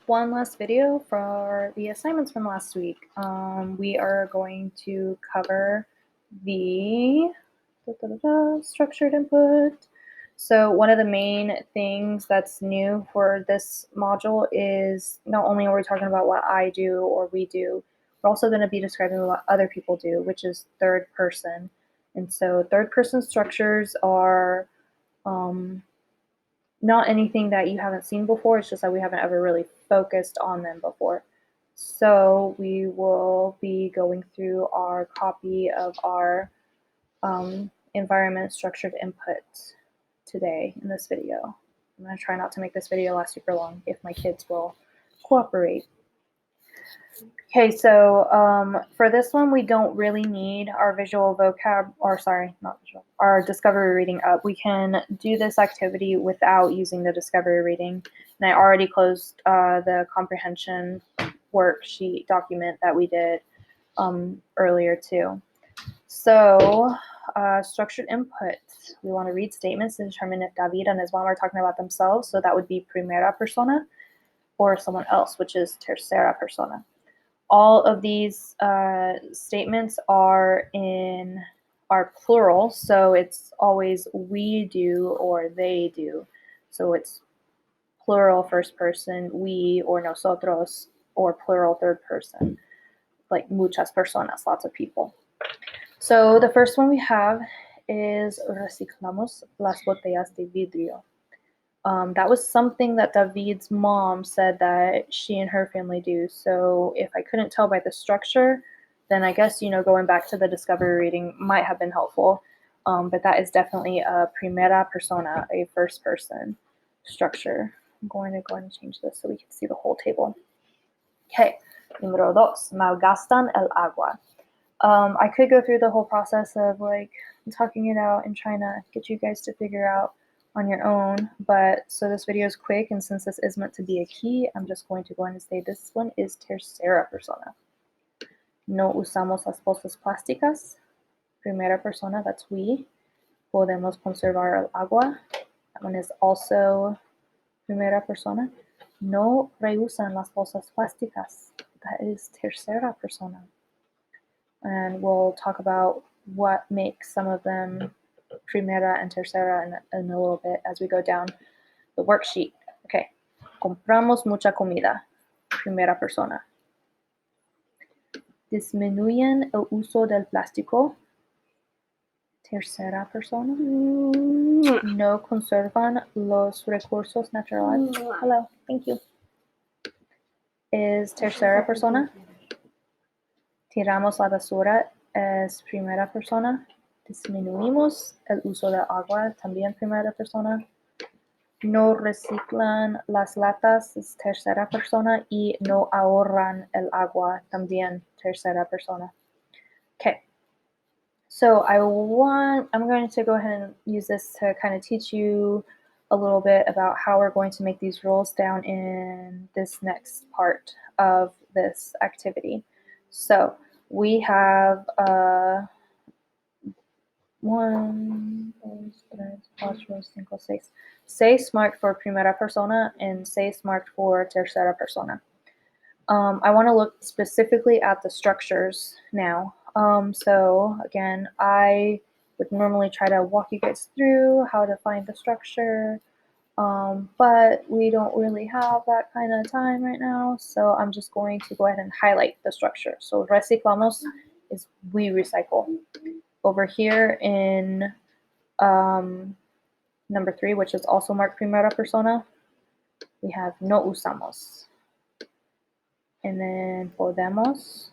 one last video for the assignments from last week. We are going to cover the structured input. So one of the main things that's new for this module is not only are we talking about what I do or we do, we're also going to be describing what other people do, which is third person. And so third person structures are not anything that you haven't seen before. It's just that we haven't ever really focused on them before. So we will be going through our copy of our environment structured input today in this video. I'm going to try not to make this video last super long if my kids will cooperate. Okay, so for this one, we don't really need our visual vocab, or sorry, not visual, our discovery reading up. We can do this activity without using the discovery reading. And I already closed the comprehension worksheet document that we did earlier too. So structured input, we want to read statements to determine if David and Iswan are talking about themselves. So that would be primera persona, or someone else, which is tercera persona. All of these statements are plural, so it's always we do or they do. So it's plural first person, we or nosotros, or plural third person, like muchas personas, lots of people. So the first one we have is reciclamos las botellas de vidrio. That was something that David's mom said that she and her family do. So if I couldn't tell by the structure, then I guess, going back to the discovery reading might have been helpful. But that is definitely a primera persona, a first person structure. I'm going to go ahead and change this so we can see the whole table. Okay, número dos, malgastan el agua. I could go through the whole process of talking it out and trying to get you guys to figure out on your own, but so this video is quick, and since this is meant to be a key, I'm just going to go ahead and say this one is tercera persona. No usamos las bolsas plásticas. Primera persona, that's we. Podemos conservar el agua. That one is also primera persona. No reusan las bolsas plásticas. That is tercera persona. And we'll talk about what makes some of them primera and tercera in a little bit as we go down the worksheet. Okay, compramos mucha comida, primera persona. Disminuyen el uso del plástico, tercera persona. No conservan los recursos naturales. Hello, thank you. Is tercera persona. Tiramos la basura es primera persona. Disminuimos el uso de agua, también primera persona. No reciclan las latas, es tercera persona. Y no ahorran el agua, también tercera persona. Okay, so I'm going to go ahead and use this to kind of teach you a little bit about how we're going to make these rules down in this next part of this activity. So we have 1, 2, 3, 4, 5, 6. 6 marked for primera persona and 6 marked for tercera persona. I want to look specifically at the structures now. So again, I would normally try to walk you guys through how to find the structure, but we don't really have that kind of time right now, so I'm just going to go ahead and highlight the structure. So reciclamos is we recycle. Over here in number 3, which is also marked primera persona, we have no usamos. And then podemos,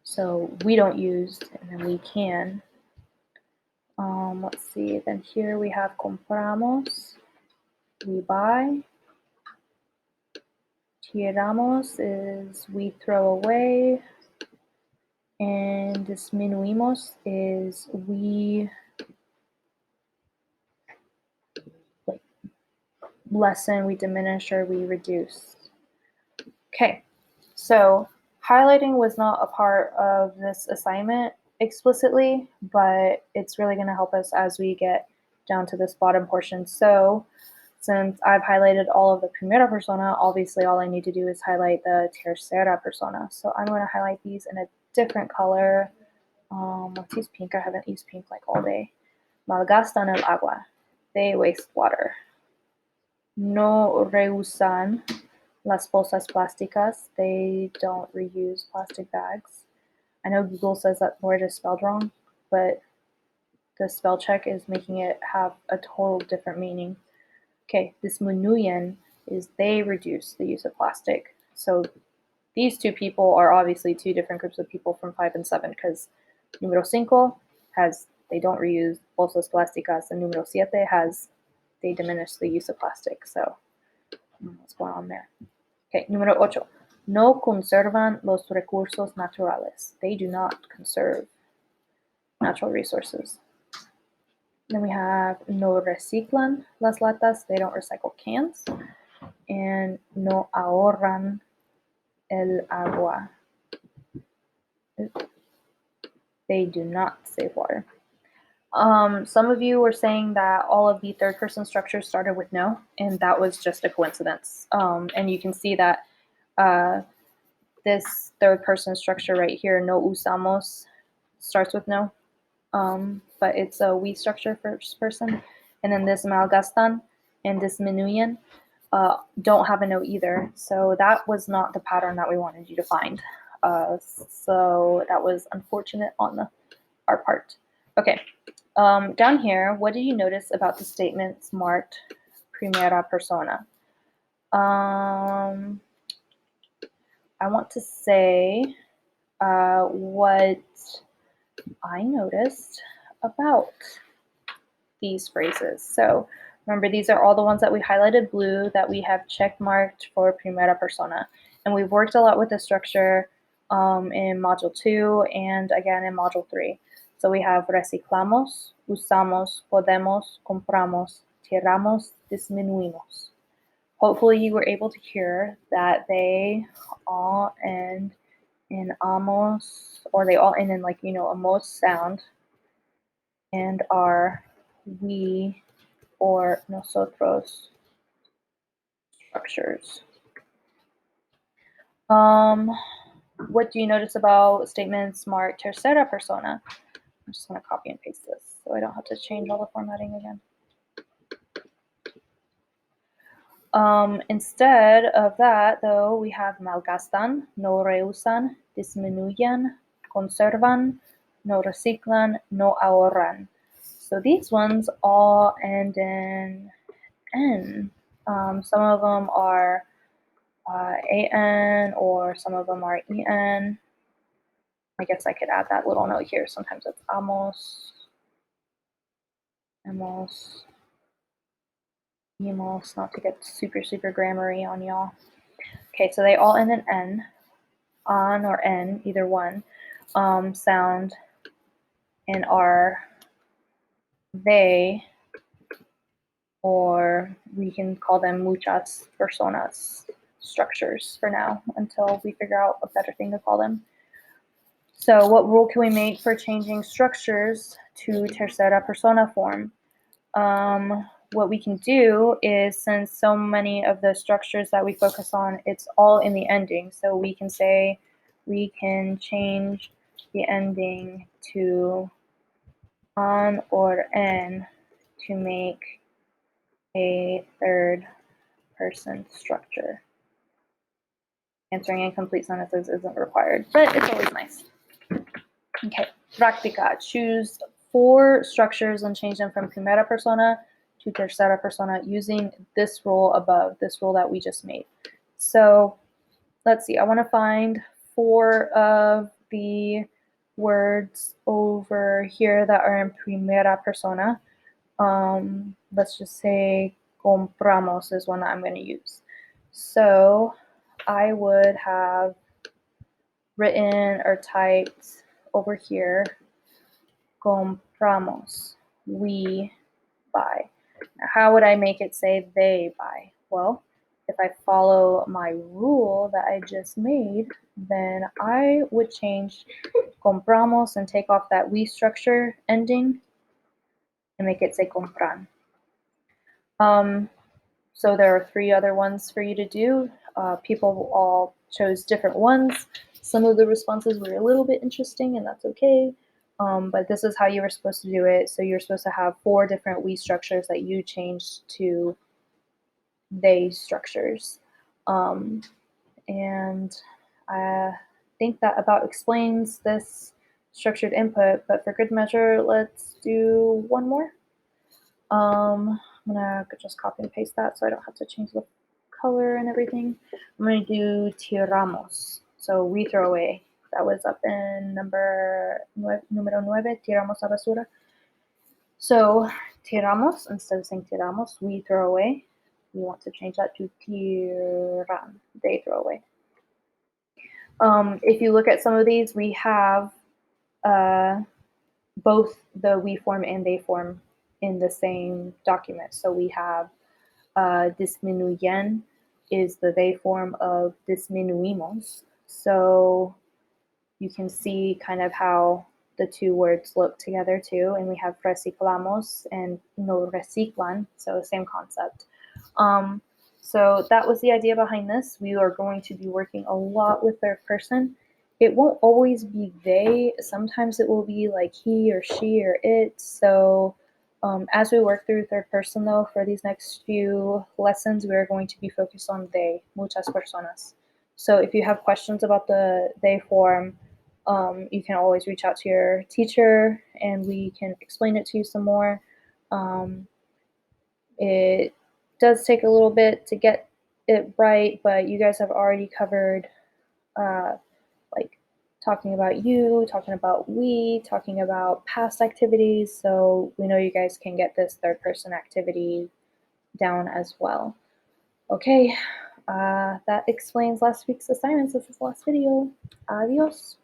so we don't use, and then we can. Let's see, then here we have compramos, we buy. Tiramos is we throw away. And disminuimos is we lessen, we diminish, or we reduce. Okay, so highlighting was not a part of this assignment explicitly, but it's really going to help us as we get down to this bottom portion. So since I've highlighted all of the primera persona, obviously all I need to do is highlight the tercera persona. So I'm going to highlight these in a different color. Let's use pink. I haven't used pink like all day. Malgastan el agua. They waste water. No reusan las bolsas plásticas. They don't reuse plastic bags. I know Google says that word is spelled wrong, but the spell check is making it have a total different meaning. Okay, disminuyen is they reduce the use of plastic. So these two people are obviously two different groups of people from 5 and 7, because número 5 has they don't reuse bolsas plásticas, and número 7 has they diminish the use of plastic. So what's going on there? Okay, número 8. No conservan los recursos naturales. They do not conserve natural resources. Then we have no reciclan las latas. They don't recycle cans. And no ahorran el agua. They do not save water. Some of you were saying that all of the third person structures started with no, and that was just a coincidence. And you can see that this third person structure right here, no usamos, starts with no, but it's a we structure first person. And then this malgastan and disminuyen don't have a no either. So that was not the pattern that we wanted you to find. So that was unfortunate on our part. Okay, down here, what did you notice about the statements marked primera persona? I want to say what I noticed about these phrases. So remember, these are all the ones that we highlighted blue that we have check marked for primera persona. And we've worked a lot with the structure in Module 2 and again in Module 3. So we have reciclamos, usamos, podemos, compramos, tiramos, disminuimos. Hopefully you were able to hear that they all end in amos, or they all end in like, a mos sound, and are we or nosotros structures. What do you notice about statements marked tercera persona? I'm just going to copy and paste this so I don't have to change all the formatting again. Instead of that, though, we have malgastan, no reusan, disminuyen, conservan, no reciclan, no ahorran. So these ones all end in N. Some of them are AN, or some of them are EN. I guess I could add that little note here. Sometimes it's amos, emos, emos, not to get super grammar-y on y'all. Okay, so they all end in N, on or N, either one, sound, and are they, or we can call them muchas personas structures for now until we figure out a better thing to call them. So what rule can we make for changing structures to tercera persona form? What we can do is, since so many of the structures that we focus on, it's all in the ending. So we can say we can change the ending to on or en to make a third person structure. Answering incomplete sentences isn't required, but it's always nice. Okay, práctica. Choose 4 structures and change them from primera persona to tercera persona using this rule above, this rule that we just made. So let's see, I want to find 4 of the words over here that are in primera persona. Let's just say compramos is one that I'm going to use. So I would have written or typed over here, compramos, we buy. Now, how would I make it say they buy? Well, if I follow my rule that I just made, then I would change compramos and take off that we structure ending and make it say compran. So there are 3 other ones for you to do. People all chose different ones. Some of the responses were a little bit interesting, and that's okay. But this is how you were supposed to do it. So you're supposed to have 4 different we structures that you changed to they structures. Um, and I think that about explains this structured input, but for good measure, let's do one more. I'm gonna just copy and paste that so I don't have to change the color and everything. I'm gonna do tiramos. So we throw away. That was up in número 9, tiramos a basura. So tiramos, instead of saying tiramos, we throw away. We want to change that to tiran, they throw away. If you look at some of these, we have both the we form and they form in the same document. So we have disminuyen is the they form of disminuimos. So you can see kind of how the 2 words look together too. And we have reciclamos and no reciclan, so same concept. So that was the idea behind this. We are going to be working a lot with third person. It won't always be they. Sometimes it will be like he or she or it. So as we work through third person though, for these next few lessons, we are going to be focused on they, muchas personas. So if you have questions about the they form, you can always reach out to your teacher and we can explain it to you some more. It does take a little bit to get it right, but you guys have already covered like talking about you, talking about we, talking about past activities. So we know you guys can get this third person activity down as well. Okay, that explains last week's assignments. This is the last video. Adios.